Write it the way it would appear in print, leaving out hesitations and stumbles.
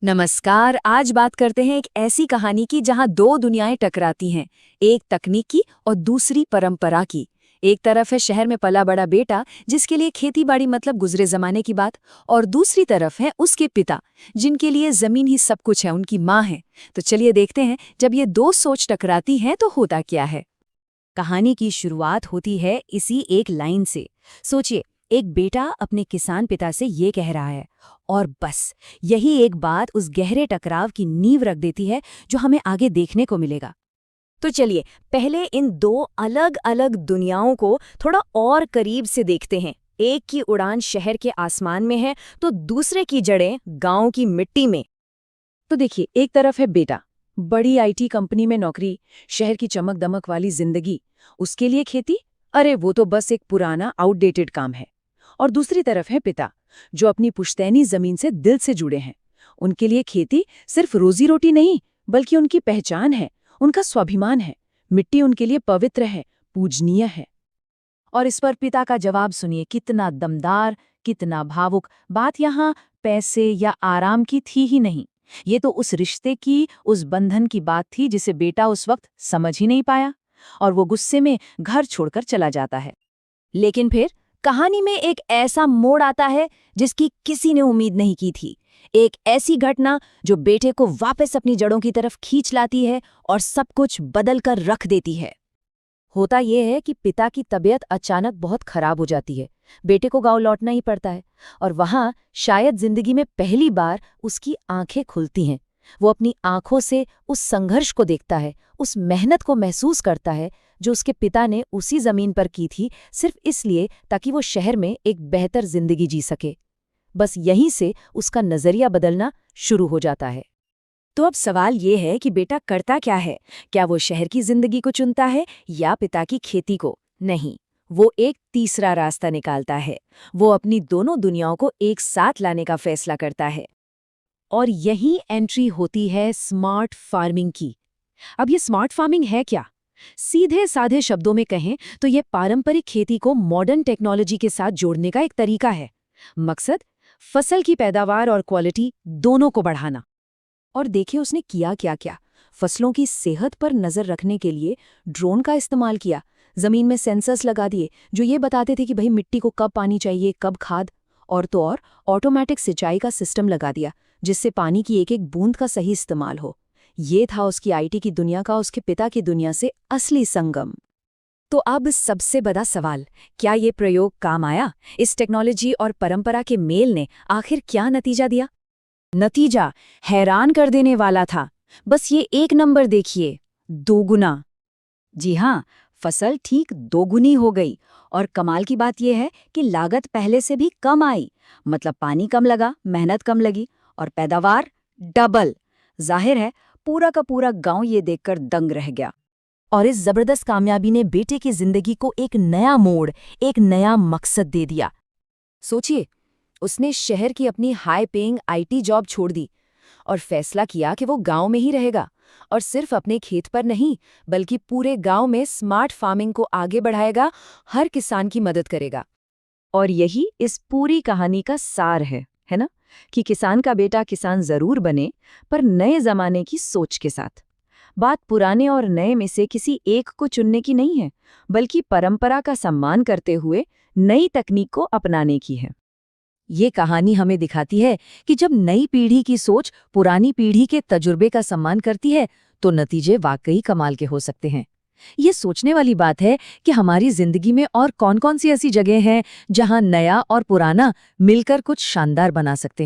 नमस्कार। आज बात करते हैं एक ऐसी कहानी की जहां दो दुनियाएं टकराती हैं, एक तकनीक की और दूसरी परंपरा की। एक तरफ है शहर में पला बड़ा बेटा जिसके लिए खेतीबाड़ी मतलब गुजरे जमाने की बात, और दूसरी तरफ है उसके पिता जिनके लिए जमीन ही सब कुछ है, उनकी माँ है। तो चलिए देखते हैं जब ये दो सोच टकराती हैं तो होता क्या है। कहानी की शुरुआत होती है इसी एक लाइन से। सोचिए, एक बेटा अपने किसान पिता से ये कह रहा है, और बस यही एक बात उस गहरे टकराव की नींव रख देती है जो हमें आगे देखने को मिलेगा। तो चलिए पहले इन दो अलग अलग दुनियाओं को थोड़ा और करीब से देखते हैं। एक की उड़ान शहर के आसमान में है तो दूसरे की जड़ें गांव की मिट्टी में। तो देखिए, एक तरफ है बेटा, बड़ी आईटी कंपनी में नौकरी, शहर की चमक दमक वाली जिंदगी, उसके लिए खेती, अरे वो तो बस एक पुराना आउटडेटेड काम है। और दूसरी तरफ है पिता, जो अपनी पुश्तैनी जमीन से दिल से जुड़े हैं। उनके लिए खेती सिर्फ रोजी रोटी नहीं, बल्कि उनकी पहचान है, उनका स्वाभिमान है। मिट्टी उनके लिए पवित्र है, पूजनीय है। और इस पर पिता का जवाब सुनिए, कितना दमदार, कितना भावुक। बात यहाँ पैसे या आराम की थी ही नहीं, ये तो उस रिश्ते की, उस बंधन की बात थी जिसे बेटा उस वक्त समझ ही नहीं पाया, और वो गुस्से में घर छोड़कर चला जाता है। लेकिन फिर कहानी में एक ऐसा मोड़ आता है जिसकी किसी ने उम्मीद नहीं की थी। एक ऐसी घटना जो बेटे को वापस अपनी जड़ों की तरफ खींच लाती है और सब कुछ बदल कर रख देती है। होता यह है कि पिता की तबीयत अचानक बहुत खराब हो जाती है। बेटे को गांव लौटना ही पड़ता है, और वहां शायद जिंदगी में पहली बार उसकी आंखें खुलती हैं। वो अपनी आंखों से उस संघर्ष को देखता है, उस मेहनत को महसूस करता है जो उसके पिता ने उसी जमीन पर की थी, सिर्फ इसलिए ताकि वो शहर में एक बेहतर जिंदगी जी सके। बस यहीं से उसका नजरिया बदलना शुरू हो जाता है। तो अब सवाल ये है कि बेटा करता क्या है? क्या वो शहर की जिंदगी को चुनता है या पिता की खेती को? नहीं, वो एक तीसरा रास्ता निकालता है। वो अपनी दोनों दुनियाओं को एक साथ लाने का फैसला करता है। और यही एंट्री होती है स्मार्ट फार्मिंग की। अब ये स्मार्ट फार्मिंग है क्या? सीधे साधे शब्दों में कहें तो ये पारंपरिक खेती को मॉडर्न टेक्नोलॉजी के साथ जोड़ने का एक तरीका है। मकसद फसल की पैदावार और क्वालिटी दोनों को बढ़ाना। और देखिए उसने किया क्या क्या। फसलों की सेहत पर नजर रखने के लिए ड्रोन का इस्तेमाल किया। जमीन में सेंसर्स लगा दिए जो ये बताते थे कि भाई मिट्टी को कब पानी चाहिए, कब खाद। और तो और ऑटोमेटिक सिंचाई का सिस्टम लगा दिया जिससे पानी की एक एक बूंद का सही इस्तेमाल हो। ये था उसकी आईटी की दुनिया का उसके पिता की दुनिया से असली संगम। तो अब सबसे बड़ा सवाल, क्या ये प्रयोग काम आया? इस टेक्नोलॉजी और परंपरा के मेल ने आखिर क्या नतीजा दिया? नतीजा हैरान कर देने वाला था। बस ये एक नंबर देखिए, दोगुना। जी हाँ, फसल ठीक दोगुनी हो गई। और कमाल की बात यह है कि लागत पहले से भी कम आई। मतलब पानी कम लगा, मेहनत कम लगी, और पैदावार डबल। जाहिर है पूरा का पूरा गांव ये देखकर दंग रह गया। और इस जबरदस्त कामयाबी ने बेटे की जिंदगी को एक नया मोड़, एक नया मकसद दे दिया। सोचिए, उसने शहर की अपनी हाई पेइंग आईटी जॉब छोड़ दी और फैसला किया कि वो गांव में ही रहेगा, और सिर्फ अपने खेत पर नहीं बल्कि पूरे गांव में स्मार्ट फार्मिंग को आगे बढ़ाएगा, हर किसान की मदद करेगा। और यही इस पूरी कहानी का सार है ना? कि किसान का बेटा किसान जरूर बने, पर नए जमाने की सोच के साथ। बात पुराने और नए में से किसी एक को चुनने की नहीं है, बल्कि परंपरा का सम्मान करते हुए नई तकनीक को अपनाने की है। ये कहानी हमें दिखाती है कि जब नई पीढ़ी की सोच पुरानी पीढ़ी के तजुर्बे का सम्मान करती है तो नतीजे वाकई कमाल के हो सकते हैं। ये सोचने वाली बात है कि हमारी जिंदगी में और कौन-कौन सी ऐसी जगह हैं जहां नया और पुराना मिलकर कुछ शानदार बना सकते हैं।